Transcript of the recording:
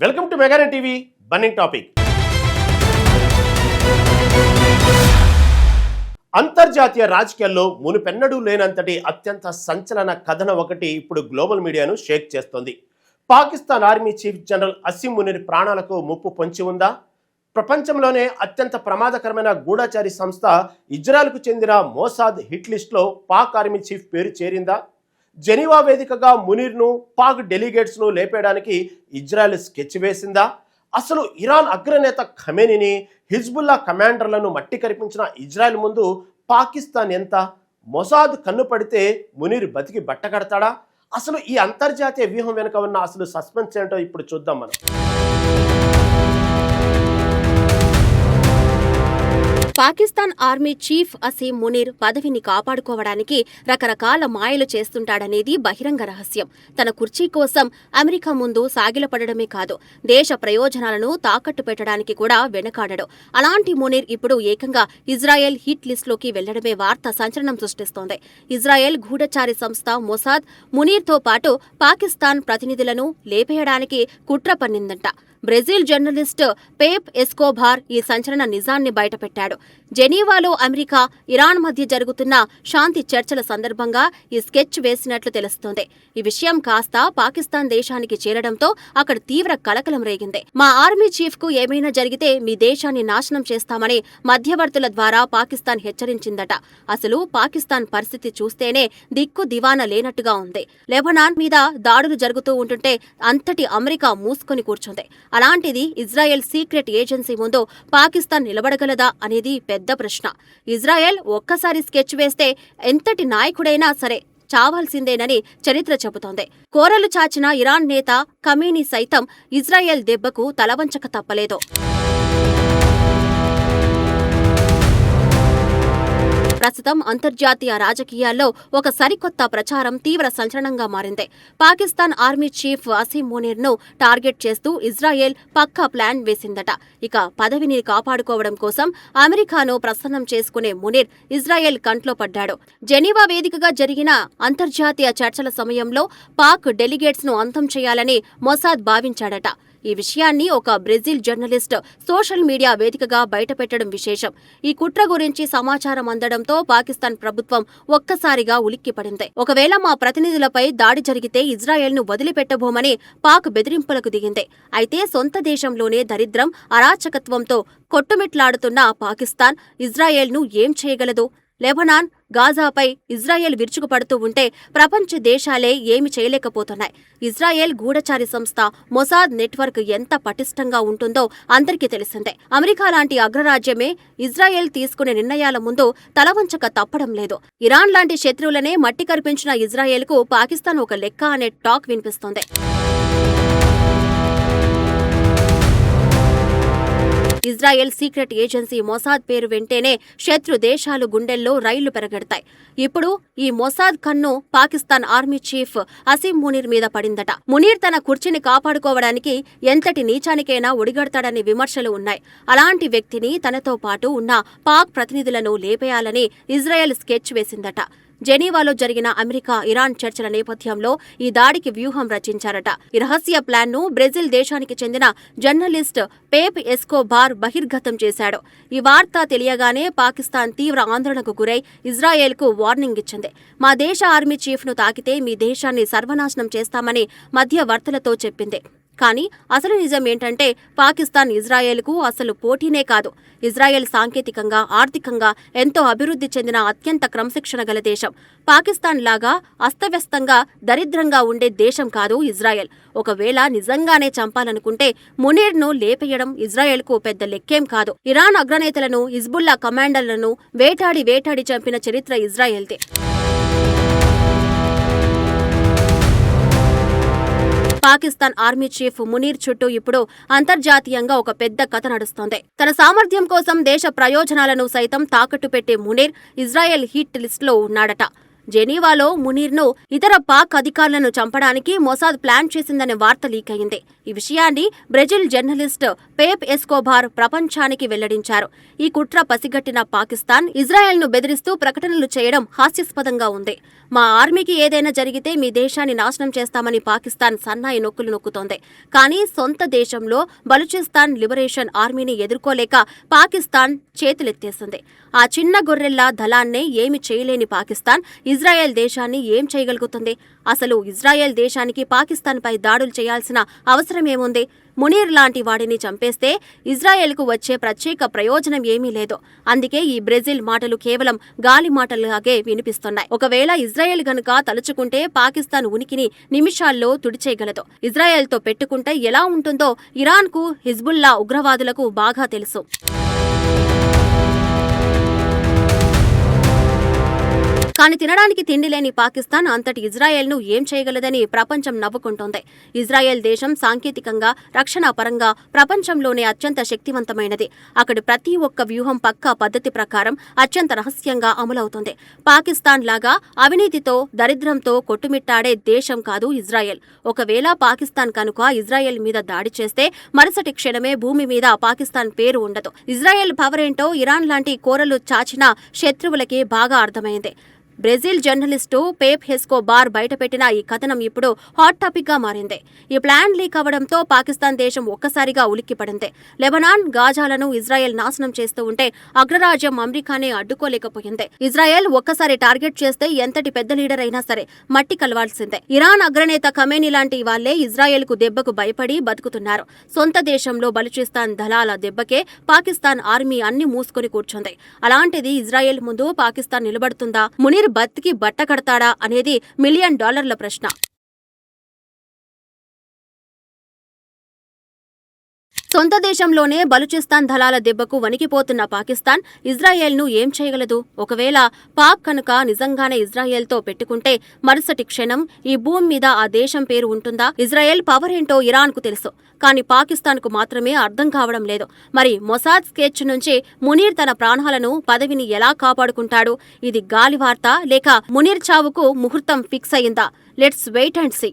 Welcome to మెగానే TV burning topic. అంతర్జాతీయ రాజకీయాల్లో మునుపెన్నడూ లేనంతటి అత్యంత సంచలన కథనం ఒకటి ఇప్పుడు గ్లోబల్ మీడియాను షేక్ చేస్తోంది. Pakistan army chief general Asim Munir ప్రాణాలకు ముప్పు పొంచి ఉందా? ప్రపంచంలోనే అత్యంత ప్రమాదకరమైన గూఢచారి సంస్థ ఇజ్రాయెల్కు చెందిన మోసాద్ హిట్ లిస్ట్లో పాక్ ఆర్మీ చీఫ్ పేరు చేరిందా? జెనీవా వేదికగా మునీర్ను పాక్ డెలిగేట్స్ను లేపేయడానికి ఇజ్రాయెల్ స్కెచ్ వేసిందా? అసలు ఇరాన్ అగ్రనేత ఖమేనీని, హిజ్బుల్లా కమాండర్లను మట్టి కరిపించిన ఇజ్రాయెల్ ముందు పాకిస్తాన్ ఎంత? మొసాద్ కన్ను పడితే మునీర్ బతికి బట్టకడతాడా? అసలు ఈ అంతర్జాతీయ వ్యూహం వెనుక ఉన్న అసలు సస్పెన్స్ ఏంటో ఇప్పుడు చూద్దాం మనం. పాకిస్తాన్ ఆర్మీ చీఫ్ అసీం మునీర్ పదవిని కాపాడుకోవడానికి రకరకాల మాయలు చేస్తుంటాడనేది బహిరంగ రహస్యం. తన కుర్చీ కోసం అమెరికా ముందు సాగిలపడమే కాదు, దేశ ప్రయోజనాలను తాకట్టు పెట్టడానికి కూడా వెనకాడడు. అలాంటి మునీర్ ఇప్పుడు ఏకంగా ఇజ్రాయెల్ హిట్ లిస్టులోకి వెళ్లడమే వార్త సంచలనం సృష్టిస్తోంది. ఇజ్రాయెల్ గూఢచారి సంస్థ మొసాద్ మునీర్తో పాటు పాకిస్తాన్ ప్రతినిధులను లేపేయడానికి కుట్ర పన్నిందంట. బ్రెజిల్ జర్నలిస్ట్ పేప్ ఎస్కోబార్ ఈ సంచలన నిజాన్ని బయటపెట్టాడు. జెనీవాలో అమెరికా, ఇరాన్ మధ్య జరుగుతున్న శాంతి చర్చల సందర్భంగా ఈ స్కెచ్ వేసినట్లు తెలుస్తోంది. ఈ విషయం కాస్త పాకిస్తాన్ దేశానికి చేరడంతో అక్కడ తీవ్ర కలకలం రేగింది. మా ఆర్మీ చీఫ్ కు ఏమైనా జరిగితే మీ దేశాన్ని నాశనం చేస్తామని మధ్యవర్తుల ద్వారా పాకిస్తాన్ హెచ్చరించిందట. అసలు పాకిస్తాన్ పరిస్థితి చూస్తేనే దిక్కు దివానా లేనట్టుగా ఉంది. లెబనాన్ మీద దాడులు జరుగుతూ ఉంటుంటే అంతటి అమెరికా మూసుకొని కూర్చుంది. అలాంటిది ఇజ్రాయెల్ సీక్రెట్ ఏజెన్సీ ముందు పాకిస్తాన్ నిలబడగలదా అనేది పెద్ద ప్రశ్న. ఇజ్రాయెల్ ఒక్కసారి స్కెచ్ వేస్తే ఎంతటి నాయకుడైనా సరే చావాల్సిందేనని చరిత్ర చెబుతోంది. కోరలు చాచిన ఇరాన్ నేత ఖమేనీ సైతం ఇజ్రాయెల్ దెబ్బకు తలవంచక తప్పలేదు. ప్రస్తుతం అంతర్జాతీయ రాజకీయాల్లో ఒక సరికొత్త ప్రచారం తీవ్ర సంచలనంగా మారింది. పాకిస్తాన్ ఆర్మీ చీఫ్ అసీం మునీర్ను టార్గెట్ చేస్తూ ఇజ్రాయెల్ పక్కా ప్లాన్ వేసిందట. ఇక పదవిని కాపాడుకోవడం కోసం అమెరికాను ప్రసన్నం చేసుకునే మునీర్ ఇజ్రాయెల్ కంట్లో పడ్డాడు. జెనీవా వేదికగా జరిగిన అంతర్జాతీయ చర్చల సమయంలో పాక్ డెలిగేట్స్ ను అంతం చేయాలని మొసాద్ భావించాడట. ఈ విషయాన్ని ఒక బ్రెజిల్ జర్నలిస్ట్ సోషల్ మీడియా వేదికగా బయటపెట్టడం విశేషం. ఈ కుట్ర గురించి సమాచారం అందడంతో పాకిస్తాన్ ప్రభుత్వం ఒక్కసారిగా ఉలిక్కిపడింది. ఒకవేళ మా ప్రతినిధులపై దాడి జరిగితే ఇజ్రాయెల్ను వదిలిపెట్టబోమని పాక్ బెదిరింపులకు దిగింది. అయితే సొంత దేశంలోనే దరిద్రం, అరాచకత్వంతో కొట్టుమిట్లాడుతున్న పాకిస్తాన్ ఇజ్రాయెల్ను ఏం చేయగలదు? లెబనాన్, గాజాపై ఇజ్రాయెల్ విరుచుకుపడుతూ ఉంటే ప్రపంచ దేశాలే ఏమి చేయలేకపోతున్నాయి. ఇజ్రాయెల్ గూఢచారి సంస్థ మొసాద్ నెట్వర్క్ ఎంత పటిష్టంగా ఉంటుందో అందరికీ తెలిసిందే. అమెరికా లాంటి అగ్రరాజ్యమే ఇజ్రాయెల్ తీసుకునే నిర్ణయాల ముందు తలవంచక తప్పడం లేదు. ఇరాన్ లాంటి శత్రువులనే మట్టి కరిపించిన ఇజ్రాయెల్కు పాకిస్తాన్ ఒక లెక్క అనే టాక్ వినిపిస్తోంది. ఇజ్రాయెల్ సీక్రెట్ ఏజెన్సీ మొసాద్ పేరు వింటేనే శత్రు దేశాలు గుండెల్లో రైళ్లు పెరగడతాయి. ఇప్పుడు ఈ మొసాద్ కన్ను పాకిస్తాన్ ఆర్మీ చీఫ్ అసీం మునీర్ మీద పడిందట. మునీర్ తన కుర్చీని కాపాడుకోవడానికి ఎంతటి నీచానికైనా ఒడిగడతాడని విమర్శలు ఉన్నాయి. అలాంటి వ్యక్తిని తనతో పాటు ఉన్న పాక్ ప్రతినిధులను లేపేయాలని ఇజ్రాయెల్ స్కెచ్ వేసిందట. జెనీవాలో జరిగిన అమెరికా, ఇరాన్ చర్చల నేపథ్యంలో ఈ దాడికి వ్యూహం రచించారట. ఈ రహస్య ప్లాన్ను బ్రెజిల్ దేశానికి చెందిన జర్నలిస్ట్ పేప్ ఎస్కోబార్ బహిర్గతం చేశాడు. ఈ వార్త తెలియగానే పాకిస్తాన్ తీవ్ర ఆందోళనకు గురై ఇజ్రాయెల్కు వార్నింగ్ ఇచ్చింది. మా దేశ ఆర్మీ చీఫ్ను తాకితే మీ దేశాన్ని సర్వనాశనం చేస్తామని మధ్యవర్తులతో చెప్పింది. కానీ అసలు నిజం ఏంటంటే పాకిస్తాన్ ఇజ్రాయెల్కు అసలు పోటీనే కాదు. ఇజ్రాయెల్ సాంకేతికంగా, ఆర్థికంగా ఎంతో అభివృద్ధి చెందిన అత్యంత క్రమశిక్షణ గల దేశం. పాకిస్తాన్ లాగా అస్తవ్యస్తంగా, దరిద్రంగా ఉండే దేశం కాదు ఇజ్రాయెల్. ఒకవేళ నిజంగానే చంపాలనుకుంటే మునీర్ను లేపేయడం ఇజ్రాయెల్కు పెద్ద లెక్కేం కాదు. ఇరాన్ అగ్రనేతలను, హిజ్బుల్లా కమాండర్లను వేటాడి చంపిన చరిత్ర ఇజ్రాయెల్దే. పాకిస్తాన్ ఆర్మీ చీఫ్ మునీర్ చుట్టూ ఇప్పుడు అంతర్జాతీయంగా ఒక పెద్ద కథ నడుస్తోంది. తన సామర్థ్యం కోసం దేశ ప్రయోజనాలను సైతం తాకట్టు పెట్టే మునీర్ ఇజ్రాయెల్ హిట్ లిస్టులో ఉన్నాడట. జెనీవాలో మునీర్ను ఇతర పాక్ అధికారులను చంపడానికి మొసాద్ ప్లాన్ చేసిందనే వార్త లీక్ అయింది. ఈ విషయాన్ని బ్రెజిల్ జర్నలిస్ట్ పేప్ ఎస్కోబార్ ప్రపంచానికి వెల్లడించారు. ఈ కుట్ర పసిగట్టిన పాకిస్తాన్ ఇజ్రాయెల్ను బెదిరిస్తూ ప్రకటనలు చేయడం హాస్యాస్పదంగా ఉంది. మా ఆర్మీకి ఏదైనా జరిగితే మీ దేశాన్ని నాశనం చేస్తామని పాకిస్తాన్ సన్నాయి నొక్కులు నొక్కుతోంది. కానీ సొంత దేశంలో బలూచిస్తాన్ లిబరేషన్ ఆర్మీని ఎదుర్కోలేక పాకిస్తాన్ చేతులెత్తేసింది. ఆ చిన్న గొర్రెల్లా దళాన్నే ఏమి చేయలేని పాకిస్తాన్ ఇజ్రాయెల్ దేశాన్ని ఏం చేయగలుగుతుంది? అసలు ఇజ్రాయెల్ దేశానికి పాకిస్తాన్పై దాడులు చేయాల్సిన అవసరమేముంది? మునీర్ లాంటి వాడిని చంపేస్తే ఇజ్రాయెల్కు వచ్చే ప్రత్యేక ప్రయోజనం ఏమీ లేదు. అందుకే ఈ బ్రెజిల్ మాటలు కేవలం గాలి మాటలాగే వినిపిస్తున్నాయి. ఒకవేళ ఇజ్రాయెల్ గనుక తలుచుకుంటే పాకిస్తాన్ ఉనికిని నిమిషాల్లో తుడిచేయగలదు. ఇజ్రాయెల్తో పెట్టుకుంటే ఎలా ఉంటుందో ఇరాన్కు, హిజ్బుల్లా ఉగ్రవాదులకు బాగా తెలుసు. కానీ తినడానికి తిండి లేని పాకిస్తాన్ అంతటి ఇజ్రాయెల్ను ఏం చేయగలదని ప్రపంచం నవ్వుకుంటోంది. ఇజ్రాయెల్ దేశం సాంకేతికంగా, రక్షణ పరంగా ప్రపంచంలోనే అత్యంత శక్తివంతమైనది. అక్కడి ప్రతి ఒక్క వ్యూహం పక్కా పద్ధతి ప్రకారం అత్యంత రహస్యంగా అమలవుతుంది. పాకిస్తాన్ లాగా అవినీతితో, దరిద్రంతో కొట్టుమిట్టాడే దేశం కాదు ఇజ్రాయెల్. ఒకవేళ పాకిస్తాన్ కనుక ఇజ్రాయెల్ మీద దాడి చేస్తే మరుసటి క్షణమే భూమి మీద పాకిస్తాన్ పేరు ఉండదు. ఇజ్రాయెల్ పవర్ ఏంటో ఇరాన్ లాంటి కోరలు చాచిన శత్రువులకి బాగా అర్థమైంది. బ్రెజిల్ జర్నలిస్టు పేప్ ఎస్కోబార్ బయటపెట్టిన ఈ కథనం ఇప్పుడు హాట్ టాపిక్ గా మారింది. ఈ ప్లాన్ లీక్ అవడంతో పాకిస్తాన్ దేశం ఒక్కసారిగా ఉలిక్కిపడింది. లెబనాన్, గాజాలను ఇజ్రాయెల్ నాశనం చేస్తూ ఉంటే అగ్రరాజ్యం అమెరికానే అడ్డుకోలేకపోయింది. ఇజ్రాయెల్ ఒక్కసారి టార్గెట్ చేస్తే ఎంతటి పెద్ద లీడర్ అయినా సరే మట్టి కలవాల్సిందే. ఇరాన్ అగ్రనేత ఖమేనీ లాంటి వాళ్లే ఇజ్రాయెల్ కు దెబ్బకు భయపడి బతుకుతున్నారు. సొంత దేశంలో బలూచిస్తాన్ దళాల దెబ్బకే పాకిస్తాన్ ఆర్మీ అన్ని మూసుకొని కూర్చుంది. అలాంటిది ఇజ్రాయెల్ ముందు పాకిస్తాన్ నిలబడుతుందా? మునీర్ బతికి బట్ట కడతాడా అనేది $1 మిలియన్ ప్రశ్న. సొంత దేశంలోనే బలూచిస్తాన్ దళాల దెబ్బకు వణికిపోతున్న పాకిస్తాన్ ఇజ్రాయెల్ను ఏం చేయగలదు? ఒకవేళ పాక్ కనుక నిజంగానే ఇజ్రాయెల్తో పెట్టుకుంటే మరుసటి క్షణం ఈ భూమి మీద ఆ దేశం పేరు ఉంటుందా? ఇజ్రాయెల్ పవర్ ఏంటో ఇరాన్కు తెలుసు, కానీ పాకిస్తాన్కు మాత్రమే అర్థం కావడం లేదు. మరి మొసాద్ స్కెచ్ నుంచి మునీర్ తన ప్రాణాలను, పదవిని ఎలా కాపాడుకుంటాడు? ఇది గాలి వార్త లేక మునీర్ చావుకు ముహూర్తం ఫిక్స్ అయిందా? Let's wait and see.